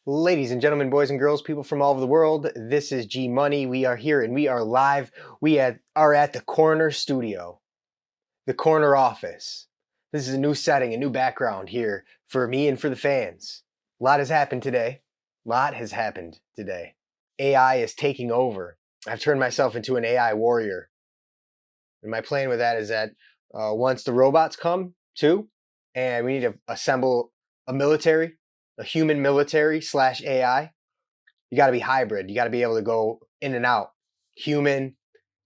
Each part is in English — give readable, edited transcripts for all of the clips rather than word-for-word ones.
Ladies and gentlemen, boys and girls, people from all over the world, this is G Money. We are here and we are live. Are at the corner studio, the corner office. This is a new setting, a new background here for me and for the fans. A lot has happened today. AI is taking over. I've turned myself into an AI warrior. And my plan with that is that once the robots come too, and we need to assemble a human military slash AI, you got to be hybrid. You got to be able to go in and out, human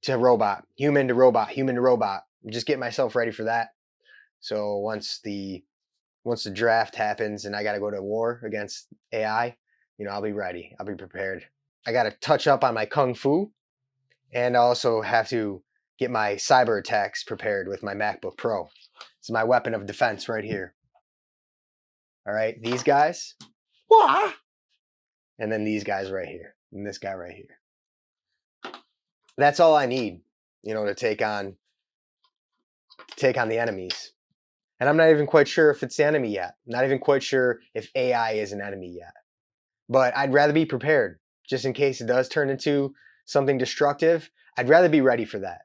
to robot, human to robot, human to robot. Just get myself ready for that. So once the draft happens and I got to go to war against AI, I'll be ready. I'll be prepared. I got to touch up on my kung fu, and I also have to get my cyber attacks prepared with my MacBook Pro. It's my weapon of defense right here. All right, these guys, and then these guys right here, and this guy right here. That's all I need, to take on the enemies. And I'm not even quite sure if it's the enemy yet. Not even quite sure if AI is an enemy yet. But I'd rather be prepared just in case it does turn into something destructive. I'd rather be ready for that.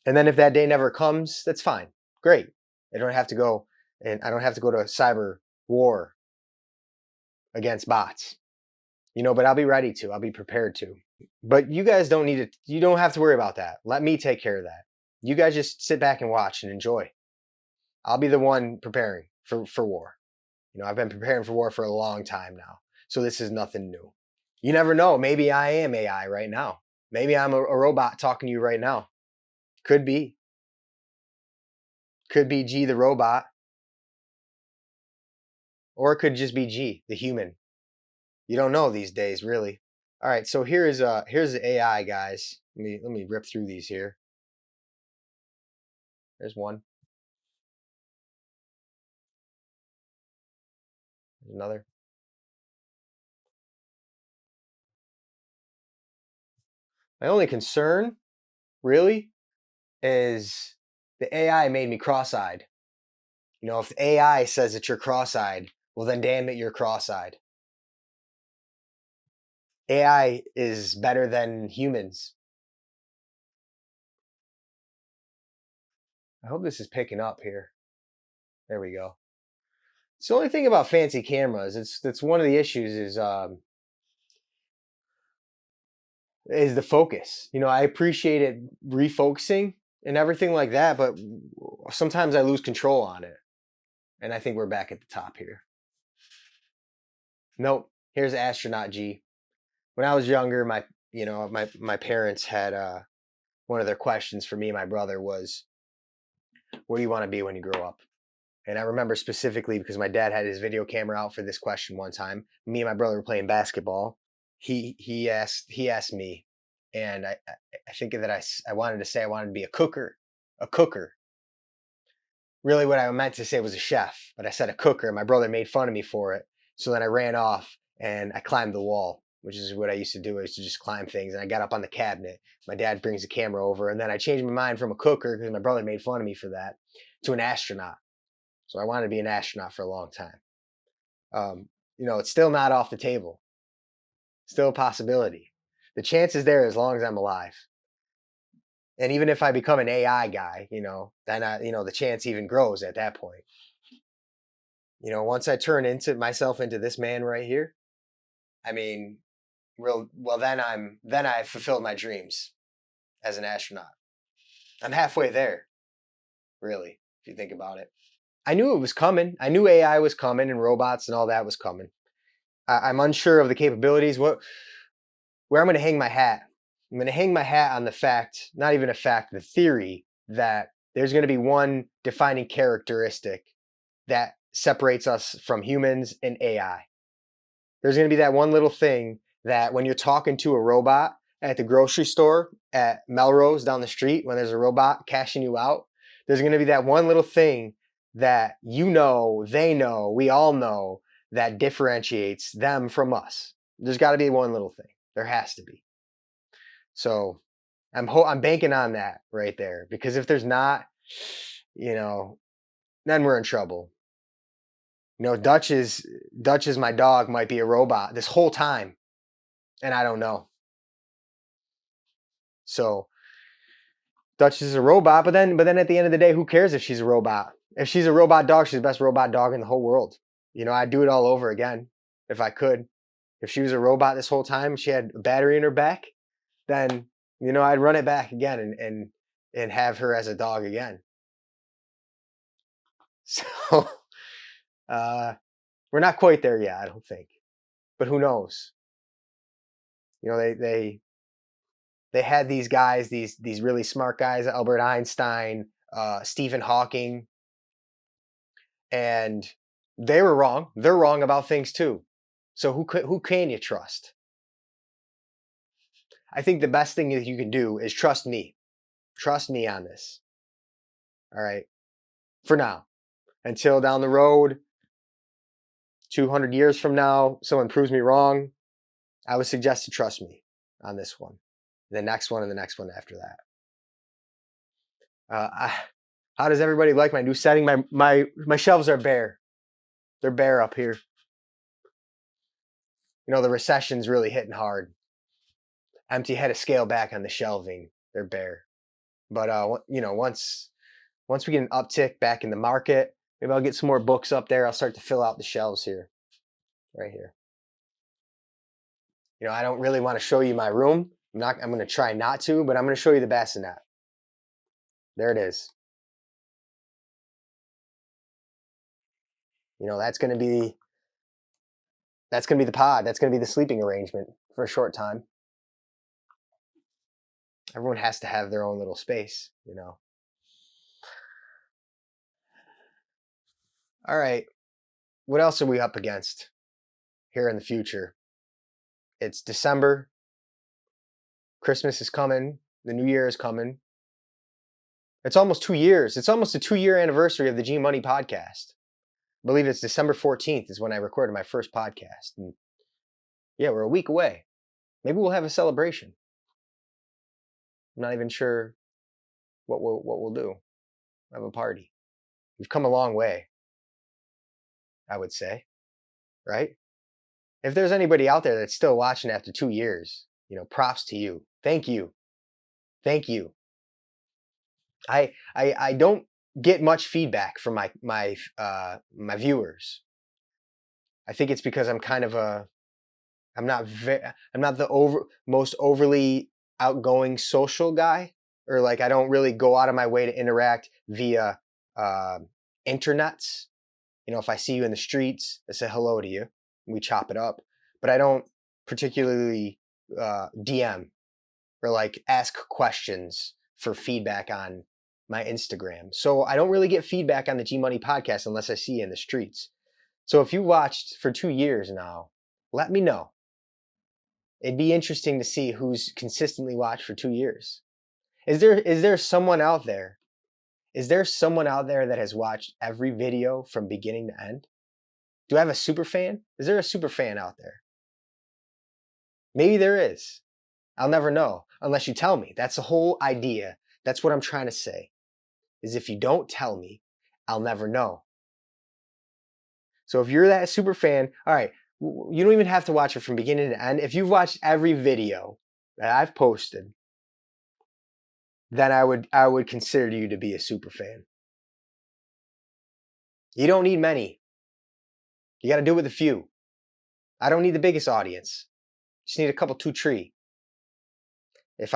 And then if that day never comes, that's fine. Great. I don't have to go to cyber war against bots. But I'll be ready to. I'll be prepared to. But you guys don't need to, you don't have to worry about that. Let me take care of that. You guys just sit back and watch and enjoy. I'll be the one preparing for war. I've been preparing for war for a long time now. So this is nothing new. You never know. Maybe I am AI right now. Maybe I'm a robot talking to you right now. Could be. Could be G the robot. Or it could just be G, the human. You don't know these days, really. All right, so here's the AI, guys. Let me rip through these here. There's one. There's another. My only concern, really, is the AI made me cross-eyed. If the AI says that you're cross-eyed, well then damn it, you're cross-eyed. AI is better than humans. I hope this is picking up here. There we go. It's the only thing about fancy cameras. That's one of the issues is the focus. I appreciate it refocusing and everything like that, but sometimes I lose control on it. And I think we're back at the top here. Nope. Here's Astronaut G. When I was younger, my parents had one of their questions for me and my brother was, what do you want to be when you grow up? And I remember specifically because my dad had his video camera out for this question one time. Me and my brother were playing basketball. He asked me, and I think that I wanted to say I wanted to be a cooker. Really, what I meant to say was a chef, but I said a cooker. And my brother made fun of me for it. So then I ran off and I climbed the wall, which is what I used to do. I used to just climb things, and I got up on the cabinet. My dad brings the camera over, and then I changed my mind from a cooker because my brother made fun of me for that to an astronaut. So I wanted to be an astronaut for a long time. It's still not off the table. Still a possibility. The chance is there as long as I'm alive. And even if I become an AI guy, then the chance even grows at that point. Once I turn into myself into this man right here, I mean, then I've fulfilled my dreams as an astronaut. I'm halfway there, really, if you think about it. I knew it was coming. I knew AI was coming and robots and all that was coming. I'm unsure of the capabilities. Where I'm going to hang my hat. I'm going to hang my hat on the fact, not even a fact, the theory that there's going to be one defining characteristic that separates us from humans and AI. There's going to be that one little thing that when you're talking to a robot at the grocery store at Melrose down the street, when there's a robot cashing you out, there's going to be that one little thing that they know, we all know, that differentiates them from us. There's got to be one little thing. There has to be. So I'm banking on that right there, because if there's not, then we're in trouble. You know, Dutch is my dog might be a robot this whole time, and I don't know. So Dutch is a robot, but then at the end of the day, who cares if she's a robot? If she's a robot dog, she's the best robot dog in the whole world. You know, I'd do it all over again if I could. If she was a robot this whole time, she had a battery in her back, then you know I'd run it back again and have her as a dog again. So we're not quite there yet, I don't think, but who knows? You know, they had these guys, these really smart guys, Albert Einstein, Stephen Hawking, and they were wrong. They're wrong about things too. So who can you trust? I think the best thing that you can do is trust me. Trust me on this. All right. For now. Until down the road, 200 years from now, someone proves me wrong, I would suggest to trust me on this one. The next one and the next one after that. How does everybody like my new setting? My shelves are bare. They're bare up here. You know, the recession's really hitting hard. Empty had to scale back on the shelving. They're bare. But you know, once we get an uptick back in the market, maybe I'll get some more books up there. I'll start to fill out the shelves here, right here. You know, I don't really want to show you my room. I'm going to try not to, but I'm going to show you the bassinet. There it is. You know, that's going to be the pod. That's going to be the sleeping arrangement for a short time. Everyone has to have their own little space, you know. All right. What else are we up against here in the future? It's December. Christmas is coming. The New Year is coming. It's almost 2 years. It's almost a 2-year anniversary of the G Money podcast. I believe it's December 14th is when I recorded my first podcast. And yeah, we're a week away. Maybe we'll have a celebration. I'm not even sure what we'll do. Have a party. We've come a long way, I would say, right? If there's anybody out there that's still watching after 2 years, you know, props to you. Thank you. Thank you. I don't get much feedback from my viewers. I think it's because I'm kind of I'm not the most overly outgoing social guy, or like I don't really go out of my way to interact via internets. You know, if I see you in the streets, I say hello to you, and we chop it up. But I don't particularly DM or like ask questions for feedback on my Instagram. So I don't really get feedback on the G Money podcast unless I see you in the streets. So if you watched for 2 years now, let me know. It'd be interesting to see who's consistently watched for 2 years. Is there someone out there? Is there someone out there that has watched every video from beginning to end? Do I have a super fan? Is there a super fan out there? Maybe there is. I'll never know unless you tell me. That's the whole idea. That's what I'm trying to say. Is if you don't tell me, I'll never know. So if you're that super fan, all right, you don't even have to watch it from beginning to end. If you've watched every video that I've posted, then I would consider you to be a super fan. You don't need many. You got to do it with a few. I don't need the biggest audience. Just need a couple, 2-3. If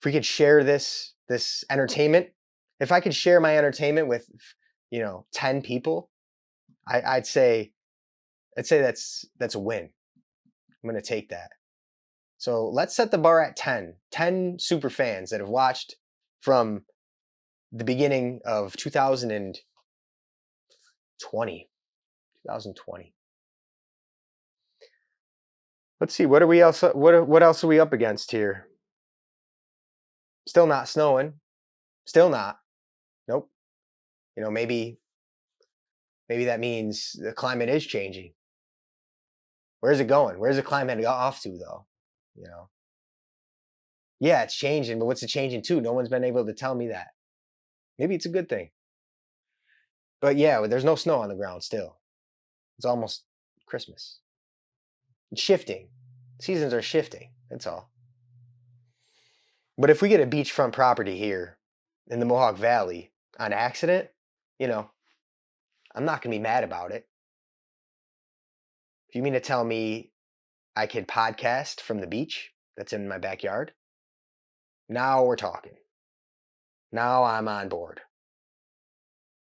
we could share this entertainment, if I could share my entertainment with, you know, 10 people, I'd say that's a win. I'm going to take that. So let's set the bar at 10. 10 super fans that have watched from the beginning of 2020. Let's see, what else are we up against here? Still not snowing. Still not. Nope. You know, maybe that means the climate is changing. Where's it going? Where's the climate off to, though? You know? Yeah, it's changing, but what's it changing to? No one's been able to tell me that. Maybe it's a good thing. But yeah, there's no snow on the ground still. It's almost Christmas. It's shifting. Seasons are shifting. That's all. But if we get a beachfront property here in the Mohawk Valley on accident, you know, I'm not going to be mad about it. If you mean to tell me I could podcast from the beach that's in my backyard, now we're talking. Now I'm on board.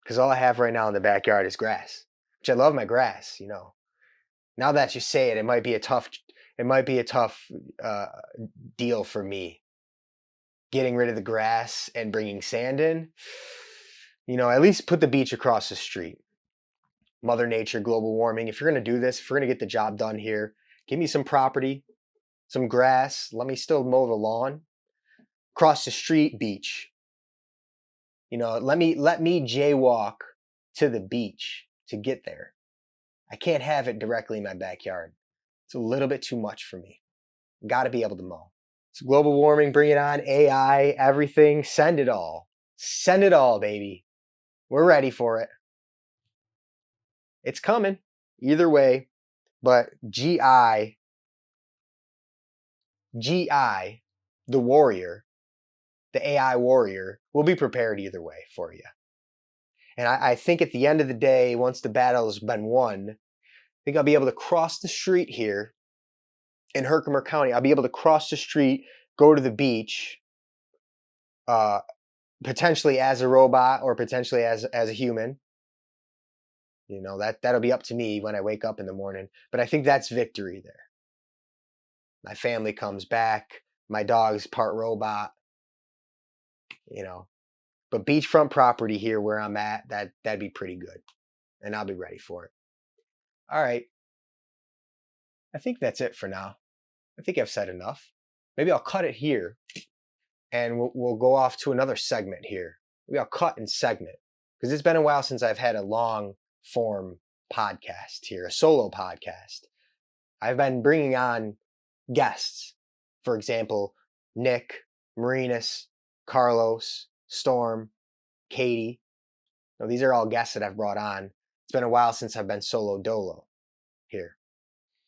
Because all I have right now in the backyard is grass, which I love my grass, you know. Now that you say it, it might be a tough uh, deal for me. Getting rid of the grass and bringing sand in, you know, at least put the beach across the street. Mother Nature, global warming. If you're going to do this, if we're going to get the job done here, give me some property, some grass. Let me still mow the lawn. Across the street, beach. You know, let me jaywalk to the beach to get there. I can't have it directly in my backyard. It's a little bit too much for me. Got to be able to mow. So global warming, bring it on. AI, everything. Send it all. Send it all, baby. We're ready for it. It's coming either way, but GI, the warrior, the AI warrior, will be prepared either way for you. And I think at the end of the day, once the battle has been won, I think I'll be able to cross the street here in Herkimer County. I'll be able to cross the street, go to the beach, potentially as a robot or potentially as a human. You know, that'll be up to me when I wake up in the morning. But I think that's victory there. My family comes back. My dog's part robot. You know, but beachfront property here where I'm at, that'd be pretty good, and I'll be ready for it. All right, I think that's it for now. I think I've said enough. Maybe I'll cut it here, and we'll go off to another segment here. Maybe I'll cut and segment because it's been a while since I've had a long form podcast here, a solo podcast. I've been bringing on guests, for example, Nick, Marinus, Carlos, Storm, Katie. Now, these are all guests that I've brought on. It's been a while since I've been solo dolo here.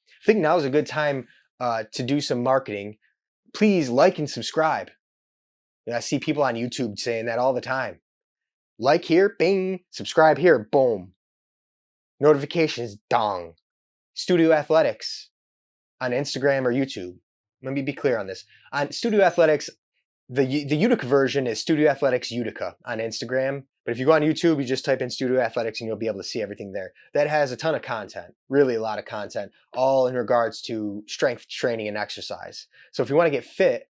I think now is a good time to do some marketing. Please like and subscribe. You know, I see people on YouTube saying that all the time. Like here, bing. Subscribe here, boom. Notifications, dong. Studio Athletics on Instagram or YouTube. Let me be clear on this. On Studio Athletics, the Utica version is Studio Athletics Utica on Instagram. But if you go on YouTube, you just type in Studio Athletics and you'll be able to see everything there. That has a ton of content, really a lot of content, all in regards to strength training and exercise. So if you want to get fit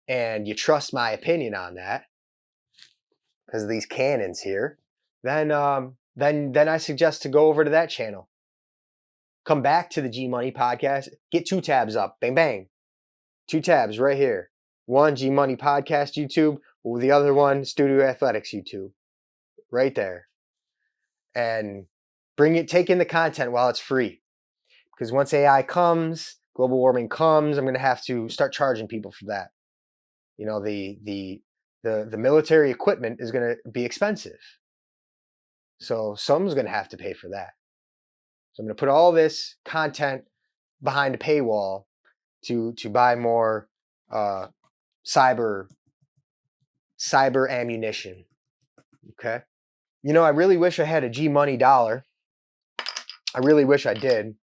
and you trust my opinion on that, because of these cannons here, then I suggest to go over to that channel. Come back to the G Money podcast. Get 2 tabs up. Bang, bang. 2 tabs right here. One, G Money podcast YouTube. The other one, Studio Athletics YouTube. Right there. And take in the content while it's free. Because once AI comes, global warming comes, I'm going to have to start charging people for that. You know, the military equipment is going to be expensive. So someone's going to have to pay for that. So I'm going to put all this content behind a paywall to buy more cyber ammunition. Okay. You know, I really wish I had a G Money dollar. I really wish I did,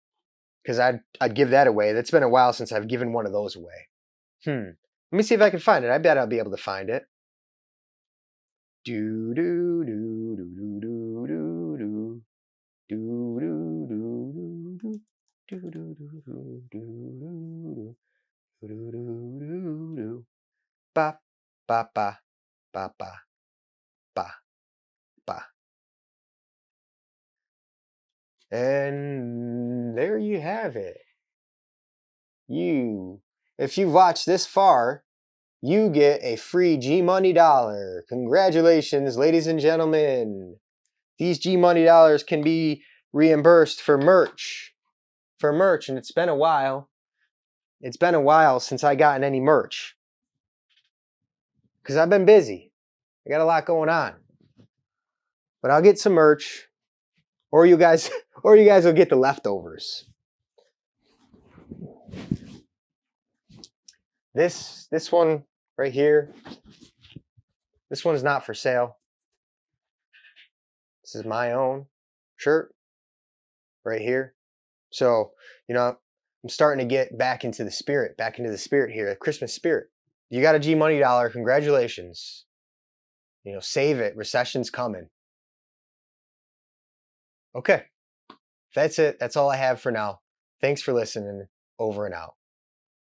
because I'd give that away. That's been a while since I've given one of those away. Let me see if I can find it. I bet I'll be able to find it. Do do do do do do do do do do do do do do do do ba ba ba ba ba ba ba. And there you have it. If you've watched this far, you get a free G Money dollar. Congratulations, ladies and gentlemen. These G Money dollars can be reimbursed for merch. And it's been a while. It's been a while since I gotten any merch. Because I've been busy. I got a lot going on. But I'll get some merch, or you guys, or you guys will get the leftovers. This one right here, this one's not for sale. This is my own shirt right here. So, I'm starting to get back into the spirit here, the Christmas spirit. You got a G Money dollar, congratulations. Save it, recession's coming. Okay, that's it. That's all I have for now. Thanks for listening. Over and out.